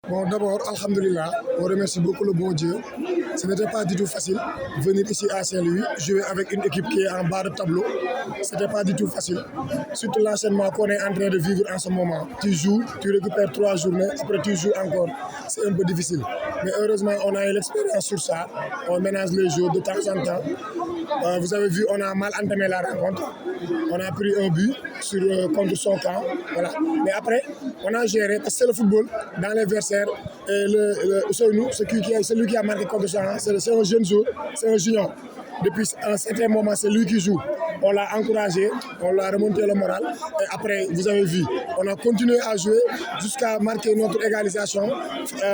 Bon, d'abord, Alhamdulillah, on remercie beaucoup le bon Dieu. Ce n'était pas du tout facile venir ici à Saint-Louis, jouer avec une équipe qui est en bas de tableau. Ce n'était pas du tout facile. Surtout l'enchaînement qu'on est en train de vivre en ce moment. Tu joues, tu récupères 3 journées, après tu joues encore. C'est un peu difficile. Mais heureusement, on a eu l'expérience sur ça. On ménage les jours de temps en temps. Vous avez vu, on a mal entamé la rencontre. On a pris un but contre son camp. Voilà. Mais après, on a géré, parce que c'est le football, dans les versaires. Et celui qui a marqué contre son camp, c'est un jeune joueur, c'est un junior. Depuis un certain moment, c'est lui qui joue. On l'a encouragé, on l'a remonté le moral. Et après, vous avez vu, on a continué à jouer jusqu'à marquer notre égalisation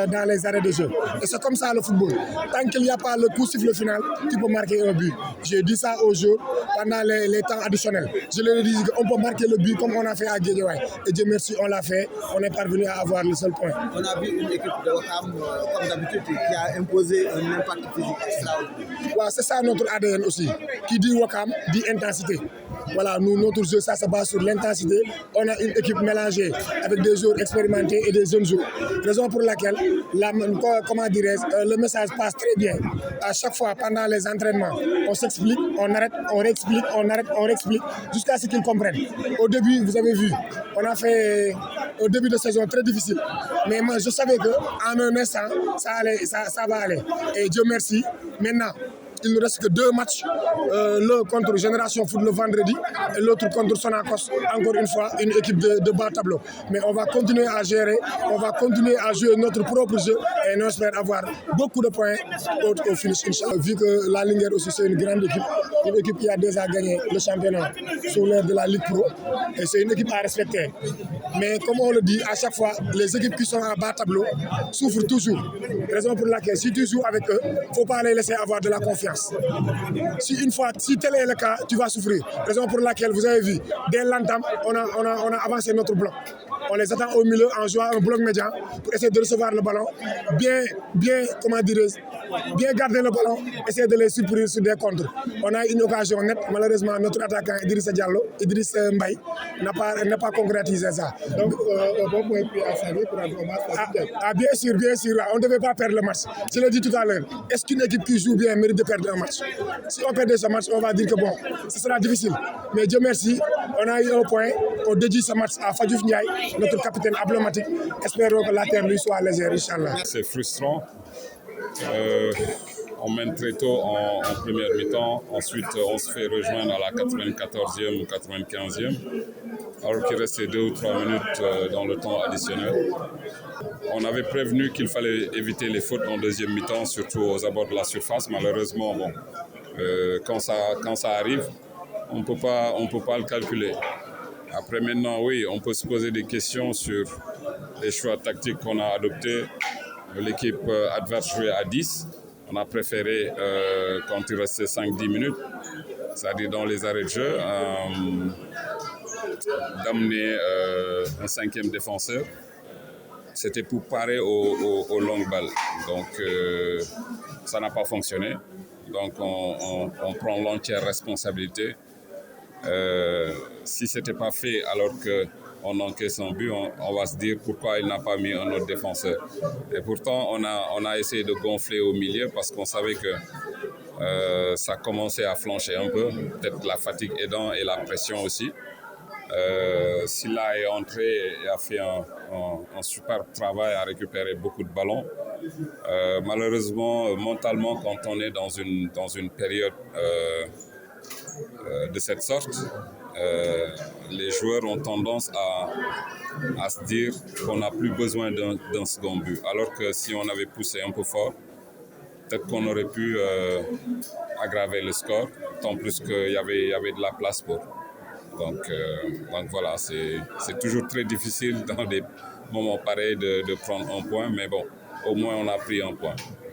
dans les arrêts de jeu. Et c'est comme ça le football. Tant qu'il n'y a pas le coup sifflet final, tu peux marquer un but. J'ai dit ça aux jeux pendant les temps additionnels. Je leur ai dit qu'on peut marquer le but comme on a fait à Guédiawaye. Et Dieu merci, on l'a fait. On est parvenu à avoir le seul point. On a vu une équipe de Ouakam, comme d'habitude, qui a imposé un impact physique extraordinaire. Ouais, c'est ça notre ADN aussi. Qui dit Ouakam, dit intensité. Voilà, nous, notre jeu, ça se base sur l'intensité. On a une équipe mélangée avec des joueurs expérimentés et des jeunes joueurs. Raison pour laquelle, le message passe très bien. À chaque fois, pendant les entraînements, on s'explique, on arrête, on réexplique, on arrête, on réexplique, jusqu'à ce qu'ils comprennent. Au début, vous avez vu, on a fait un début de saison très difficile. Mais moi, je savais qu'en un instant, ça va aller. Et Dieu merci, maintenant, il ne reste que 2 matchs, l'un contre Génération Foot le vendredi et l'autre contre Sonacos, encore une fois, une équipe de bas tableau. Mais on va continuer à gérer, on va continuer à jouer notre propre jeu et on espère avoir beaucoup de points au finish, Inch'Allah. Vu que la Linguère aussi c'est une grande équipe, une équipe qui a déjà gagné le championnat sous l'ère de la Ligue Pro, et c'est une équipe à respecter. Mais comme on le dit, à chaque fois, les équipes qui sont à bas tableau souffrent toujours. Raison pour laquelle, si tu joues avec eux, il ne faut pas les laisser avoir de la confiance. Si tel est le cas, tu vas souffrir. Raison pour laquelle, vous avez vu, dès l'entame, on a avancé notre bloc. On les attend au milieu en jouant un bloc médian pour essayer de recevoir le ballon, bien garder le ballon, essayer de les surprendre sur des contres. On a une occasion nette. Malheureusement, notre attaquant Idriss Mbaye, n'a pas concrétisé ça. Donc, un bon point à saluer pour avoir un match. Bien sûr, on ne devait pas perdre le match. Je l'ai dit tout à l'heure, est-ce qu'une équipe qui joue bien mérite de perdre un match? Si on perd ce match, on va dire que bon, ce sera difficile. Mais Dieu merci, on a eu un point, on dédie ce match à Fadjouf Ndiaye, notre capitaine emblématique. Espérons que la terre lui soit légère, Inch'Allah. C'est frustrant. On mène très tôt en première mi-temps. Ensuite, on se fait rejoindre à la 94e ou 95e, alors qu'il restait 2 ou 3 minutes dans le temps additionnel. On avait prévenu qu'il fallait éviter les fautes en deuxième mi-temps, surtout aux abords de la surface. Malheureusement, quand ça arrive, on peut pas le calculer. Après maintenant, oui, on peut se poser des questions sur les choix tactiques qu'on a adoptés. L'équipe adverse jouait à 10. On a préféré, quand il restait 5-10 minutes, c'est-à-dire dans les arrêts de jeu, d'amener un 5e défenseur. C'était pour parer aux longues balles. Donc, ça n'a pas fonctionné. Donc, on prend l'entière responsabilité. Si ce n'était pas fait alors qu'on encaisse un but, on va se dire pourquoi il n'a pas mis un autre défenseur. Et pourtant, on a essayé de gonfler au milieu parce qu'on savait que ça commençait à flancher un peu, peut-être la fatigue aidant et la pression aussi. Silla est entré et a fait un superbe travail à récupérer beaucoup de ballons. Malheureusement, mentalement, quand on est dans une période de cette sorte, les joueurs ont tendance à se dire qu'on n'a plus besoin d'un second but. Alors que si on avait poussé un peu fort, peut-être qu'on aurait pu aggraver le score, tant plus qu'il y avait de la place pour. Donc voilà, c'est toujours très difficile dans des moments pareils de prendre un point, mais bon, au moins on a pris un point.